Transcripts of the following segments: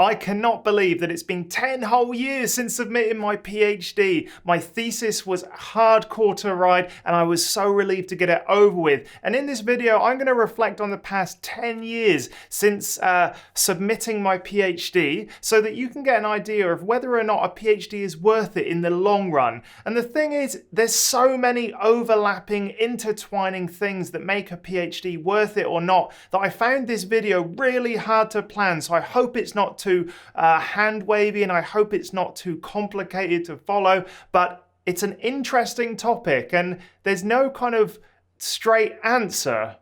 I cannot believe that it's been 10 whole years since submitting my PhD. My thesis was hardcore to write and I was so relieved to get it over with. And in this video, I'm going to reflect on the past 10 years since submitting my PhD so that you can get an idea of whether or not a PhD is worth it in the long run. And the thing is, there's so many overlapping, intertwining things that make a PhD worth it or not that I found this video really hard to plan. So I hope it's not too hand wavy and I hope it's not too complicated to follow, but it's an interesting topic and there's no kind of straight answer.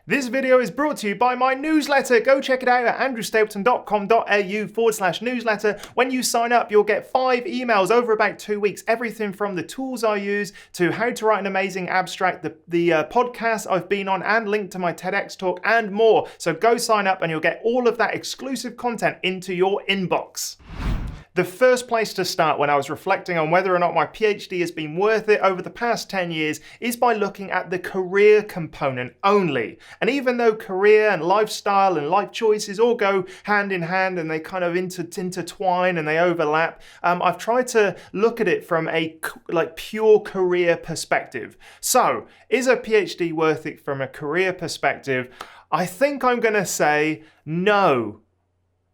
This video is brought to you by my newsletter. Go check it out at andrewstapleton.com.au/newsletter. When you sign up, you'll get 5 emails over about 2 weeks. Everything from the tools I use to how to write an amazing abstract, the podcast I've been on and linked to my TEDx talk and more. So go sign up and you'll get all of that exclusive content into your inbox. The first place to start when I was reflecting on whether or not my PhD has been worth it over the past 10 years is by looking at the career component only. And even though career and lifestyle and life choices all go hand in hand and they kind of intertwine and they overlap, I've tried to look at it from a pure career perspective. So, is a PhD worth it from a career perspective? I think I'm going to say no.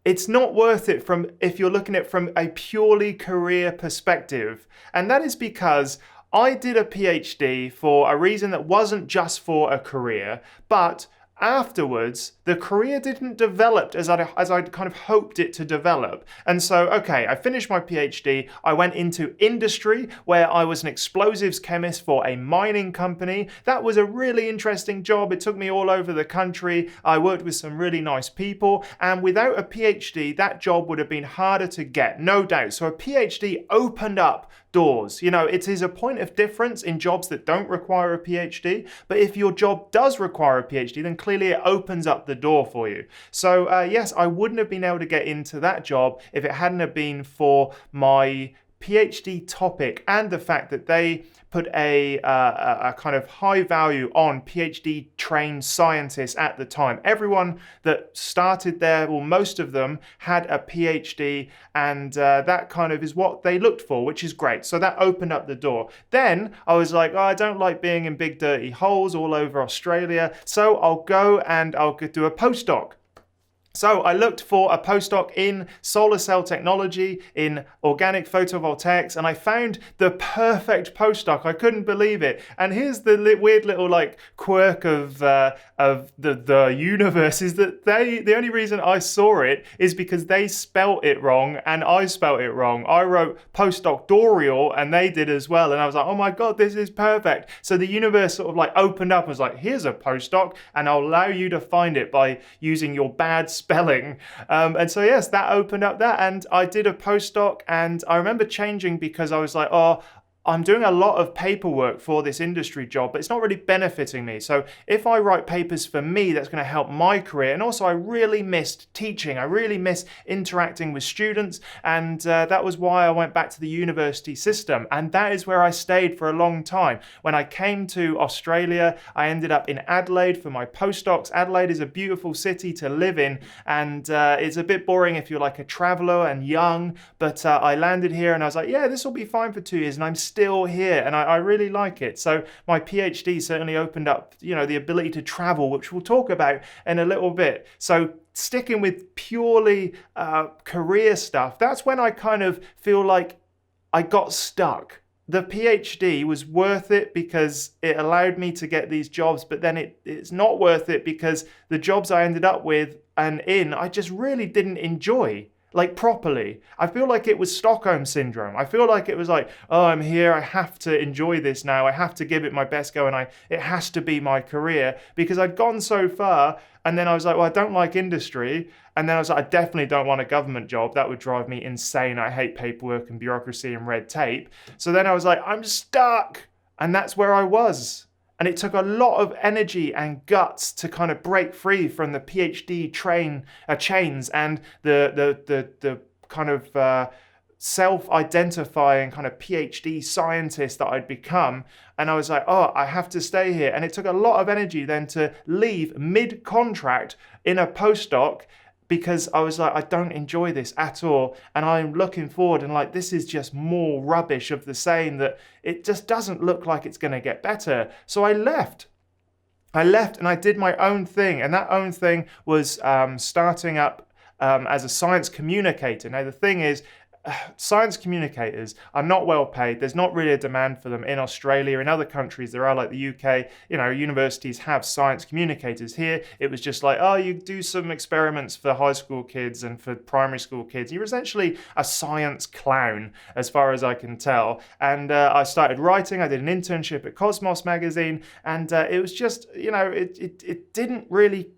It's not worth it if you're looking at it from a purely career perspective. And that is because I did a PhD for a reason that wasn't just for a career, but afterwards, the career didn't develop as I'd kind of hoped it to develop. And so, okay, I finished my PhD. I went into industry where I was an explosives chemist for a mining company. That was a really interesting job. It took me all over the country. I worked with some really nice people. And without a PhD, that job would have been harder to get, no doubt. So a PhD opened up doors. You know, it is a point of difference in jobs that don't require a PhD, but if your job does require a PhD, then clearly it opens up the door for you. So yes, I wouldn't have been able to get into that job if it hadn't have been for my PhD topic and the fact that they put a kind of high value on PhD trained scientists at the time. Everyone that started there, well, most of them had a PhD, and that kind of is what they looked for, which is great. So that opened up the door. Then I was like, oh, I don't like being in big dirty holes all over Australia, so I'll go and I'll do a postdoc. So I looked for a postdoc in solar cell technology, in organic photovoltaics, and I found the perfect postdoc. I couldn't believe it. And here's the weird little quirk of the universe is that the only reason I saw it is because they spelt it wrong and I spelt it wrong. I wrote postdoctoral and they did as well. And I was like, oh my God, this is perfect. So the universe sort of opened up and was like, here's a postdoc and I'll allow you to find it by using your bad spelling. And so yes, that opened up that, and I did a postdoc, and I remember changing because I was like, oh, I'm doing a lot of paperwork for this industry job, but it's not really benefiting me. So if I write papers for me, that's going to help my career. And also I really missed teaching. I really miss interacting with students. And that was why I went back to the university system. And that is where I stayed for a long time. When I came to Australia, I ended up in Adelaide for my postdocs. Adelaide is a beautiful city to live in. And it's a bit boring if you're like a traveler and young. But I landed here and I was like, yeah, this will be fine for 2 years. And I'm still here and I really like it. So my PhD certainly opened up, the ability to travel, which we'll talk about in a little bit. So sticking with purely career stuff, that's when I kind of feel like I got stuck. The PhD was worth it because it allowed me to get these jobs, but then it's not worth it because the jobs I ended up with and I just really didn't enjoy. Properly. I feel like it was Stockholm syndrome. I feel like it was like, oh, I'm here, I have to enjoy this now, I have to give it my best go, and it has to be my career, because I'd gone so far, and then I was like, well, I don't like industry, and then I was like, I definitely don't want a government job, that would drive me insane, I hate paperwork and bureaucracy and red tape. So then I was like, I'm stuck, and that's where I was. And it took a lot of energy and guts to kind of break free from the PhD chains and the kind of self-identifying kind of PhD scientist that I'd become. And I was like, oh, I have to stay here. And it took a lot of energy then to leave mid-contract in a postdoc because I was like, I don't enjoy this at all. And I'm looking forward and like, this is just more rubbish of the same, that it just doesn't look like it's going to get better. So I left. And I did my own thing. And that own thing was starting up as a science communicator. Now, the thing is, science communicators are not well paid. There's not really a demand for them in Australia. In other countries, there are, like the UK, universities have science communicators. Here, it was just like, oh, you do some experiments for high school kids and for primary school kids. You're essentially a science clown, as far as I can tell. And I started writing. I did an internship at Cosmos magazine, and it was just, it didn't really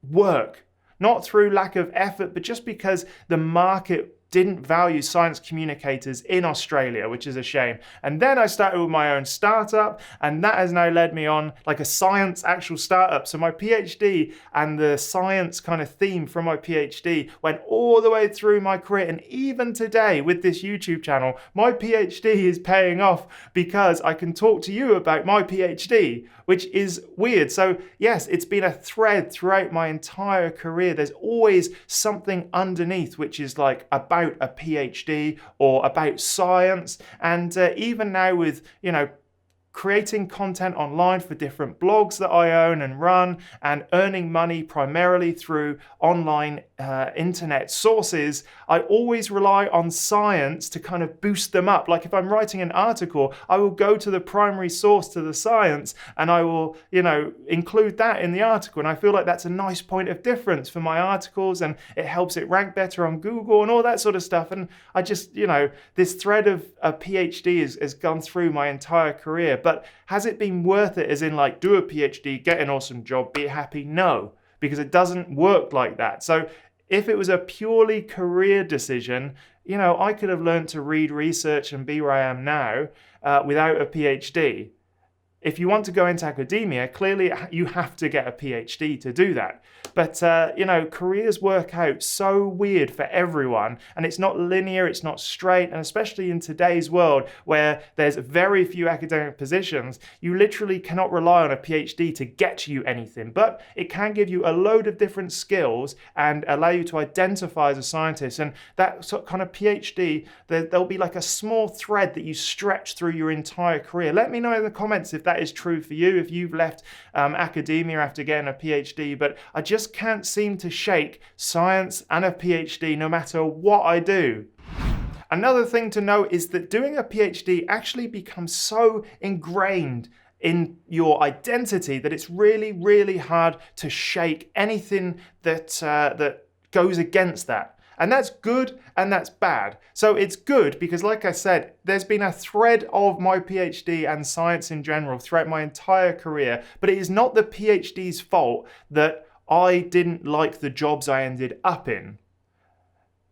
work. Not through lack of effort, but just because the market didn't value science communicators in Australia, which is a shame. And then I started with my own startup, and that has now led me on like a science actual startup. So my PhD and the science kind of theme from my PhD went all the way through my career. And even today with this YouTube channel, my PhD is paying off because I can talk to you about my PhD, which is weird. So yes, it's been a thread throughout my entire career. There's always something underneath, which is like about a PhD or about science. And even now with, creating content online for different blogs that I own and run, and earning money primarily through online internet sources, I always rely on science to kind of boost them up. Like if I'm writing an article, I will go to the primary source, to the science, and I will, include that in the article. And I feel like that's a nice point of difference for my articles, and it helps it rank better on Google and all that sort of stuff. And I just, this thread of a PhD has gone through my entire career. But has it been worth it, as in like do a PhD, get an awesome job, be happy? No, because it doesn't work like that. So if it was a purely career decision, I could have learned to read research and be where I am now without a PhD. If you want to go into academia, clearly you have to get a PhD to do that. But, careers work out so weird for everyone, and it's not linear, it's not straight, and especially in today's world where there's very few academic positions, you literally cannot rely on a PhD to get you anything. But it can give you a load of different skills and allow you to identify as a scientist. And that sort of kind of PhD, there'll be like a small thread that you stretch through your entire career. Let me know in the comments if that is true for you, if you've left academia after getting a PhD. But I just can't seem to shake science and a PhD no matter what I do. Another thing to note is that doing a PhD actually becomes so ingrained in your identity that it's really, really hard to shake anything that goes against that. And that's good and that's bad. So it's good because, like I said, there's been a thread of my PhD and science in general throughout my entire career, but it is not the PhD's fault that I didn't like the jobs I ended up in.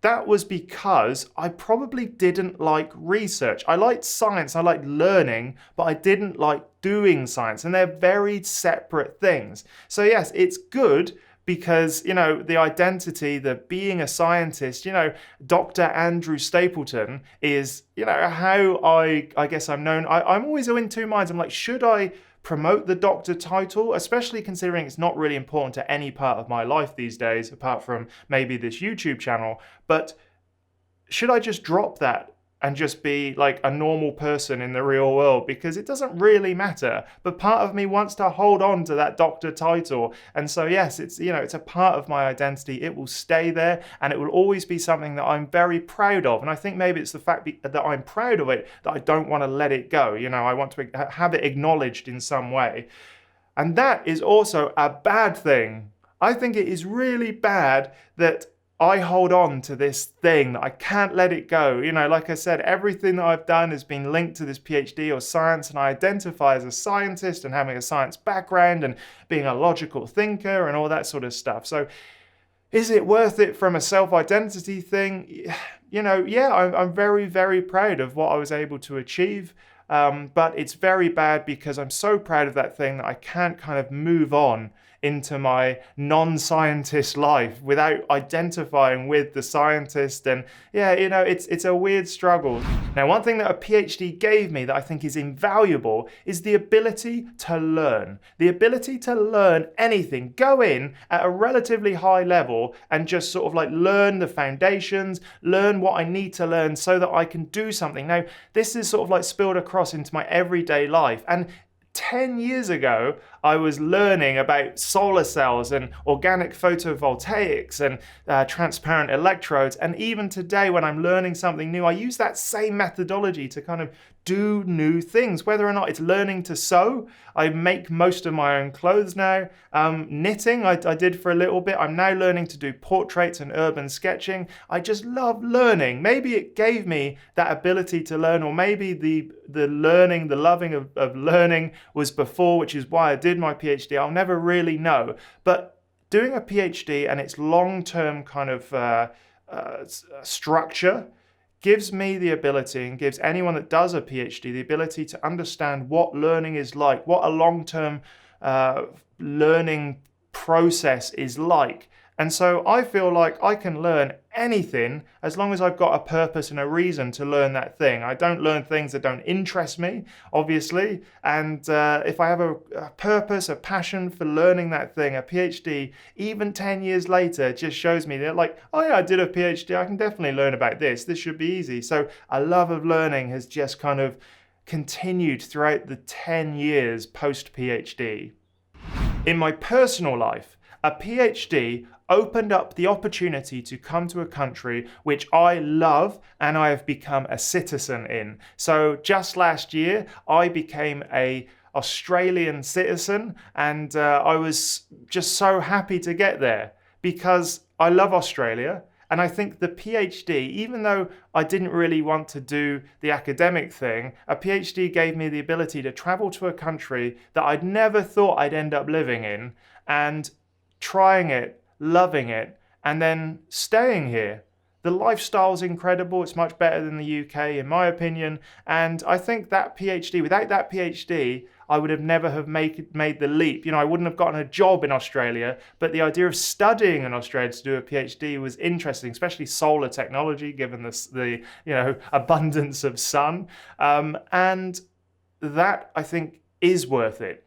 That was because I probably didn't like research. I liked science, I liked learning, but I didn't like doing science, and they're very separate things. So yes, it's good because, the identity, the being a scientist, Dr. Andrew Stapleton is, how I guess I'm known. I'm always in two minds. I'm like, should I promote the doctor title, especially considering it's not really important to any part of my life these days, apart from maybe this YouTube channel, but should I just drop that and just be like a normal person in the real world, because it doesn't really matter. But part of me wants to hold on to that doctor title. And so yes, it's a part of my identity. It will stay there, and it will always be something that I'm very proud of. And I think maybe it's the fact that I'm proud of it that I don't want to let it go. I want to have it acknowledged in some way. And that is also a bad thing. I think it is really bad that I hold on to this thing, that I can't let it go. Like I said, everything that I've done has been linked to this PhD or science, and I identify as a scientist and having a science background and being a logical thinker and all that sort of stuff. So is it worth it from a self-identity thing? Yeah, I'm very, very proud of what I was able to achieve. But it's very bad because I'm so proud of that thing that I can't kind of move on into my non-scientist life without identifying with the scientist. And yeah, it's a weird struggle. Now, one thing that a PhD gave me that I think is invaluable is the ability to learn. The ability to learn anything, go in at a relatively high level and just sort of like learn the foundations, learn what I need to learn so that I can do something. Now, this is sort of like spilled across into my everyday life. And 10 years ago, I was learning about solar cells and organic photovoltaics and transparent electrodes. And even today, when I'm learning something new, I use that same methodology to kind of do new things, whether or not it's learning to sew. I make most of my own clothes now. Knitting, I did for a little bit. I'm now learning to do portraits and urban sketching. I just love learning. Maybe it gave me that ability to learn, or maybe the learning, the loving of learning was before, which is why I did my PhD. I'll never really know. But doing a PhD and its long-term kind of structure gives me the ability, and gives anyone that does a PhD the ability to understand what learning is like, what a long-term learning process is like. And so I feel like I can learn anything as long as I've got a purpose and a reason to learn that thing. I don't learn things that don't interest me, obviously. And if I have a purpose, a passion for learning that thing, a PhD, even 10 years later, just shows me that like, oh yeah, I did a PhD. I can definitely learn about this. This should be easy. So a love of learning has just kind of continued throughout the 10 years post-PhD. In my personal life, a PhD opened up the opportunity to come to a country which I love and I have become a citizen in. So just last year, I became an Australian citizen, and I was just so happy to get there because I love Australia. And I think the PhD, even though I didn't really want to do the academic thing, a PhD gave me the ability to travel to a country that I'd never thought I'd end up living in, and trying it, loving it, and then staying here. The lifestyle's incredible. It's much better than the UK, in my opinion. And I think that PhD, without that PhD, I would have never have made the leap. I wouldn't have gotten a job in Australia, but the idea of studying in Australia to do a PhD was interesting, especially solar technology, given the abundance of sun. And that, I think, is worth it.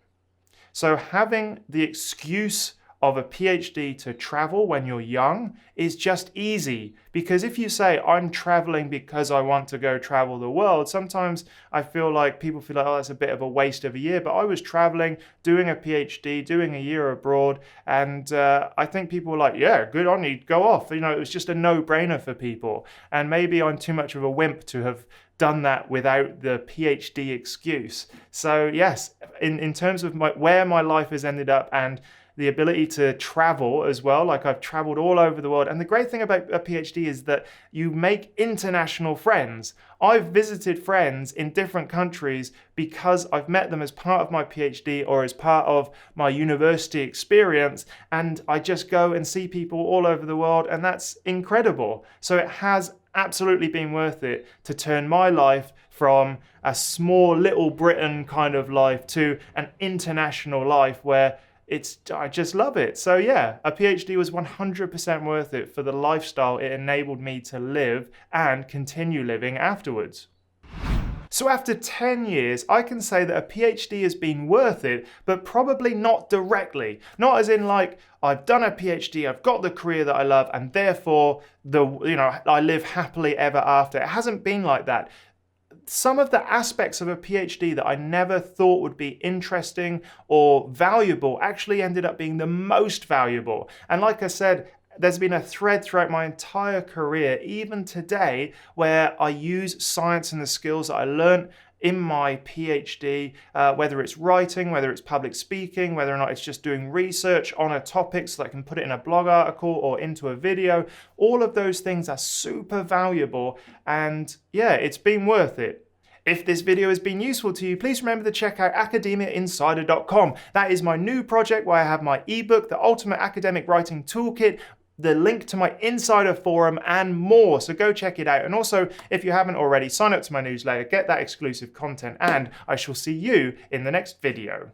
So having the excuse of a PhD to travel when you're young is just easy, because if you say I'm traveling because I want to go travel the world, sometimes I feel like people feel like, oh, that's a bit of a waste of a year. But I was traveling, doing a PhD, doing a year abroad, and I think people were like, yeah, good on you, go off. It was just a no-brainer for people. And maybe I'm too much of a wimp to have done that without the PhD excuse. So yes, in terms of where my life has ended up and the ability to travel as well, like I've traveled all over the world. And the great thing about a PhD is that you make international friends. I've visited friends in different countries because I've met them as part of my PhD or as part of my university experience. And I just go and see people all over the world, and that's incredible. So it has absolutely been worth it to turn my life from a small little Britain kind of life to an international life where I just love it. So yeah, a PhD was 100% worth it for the lifestyle it enabled me to live and continue living afterwards. So after 10 years, I can say that a PhD has been worth it, but probably not directly. Not as in like, I've done a PhD, I've got the career that I love, and therefore I live happily ever after. It hasn't been like that. Some of the aspects of a PhD that I never thought would be interesting or valuable actually ended up being the most valuable. And like I said, there's been a thread throughout my entire career, even today, where I use science and the skills that I learned in my PhD, whether it's writing, whether it's public speaking, whether or not it's just doing research on a topic so that I can put it in a blog article or into a video. All of those things are super valuable, and yeah, it's been worth it. If this video has been useful to you, please remember to check out academiainsider.com. That is my new project where I have my ebook, The Ultimate Academic Writing Toolkit, the link to my insider forum, and more. So go check it out. And also, if you haven't already, sign up to my newsletter, get that exclusive content, and I shall see you in the next video.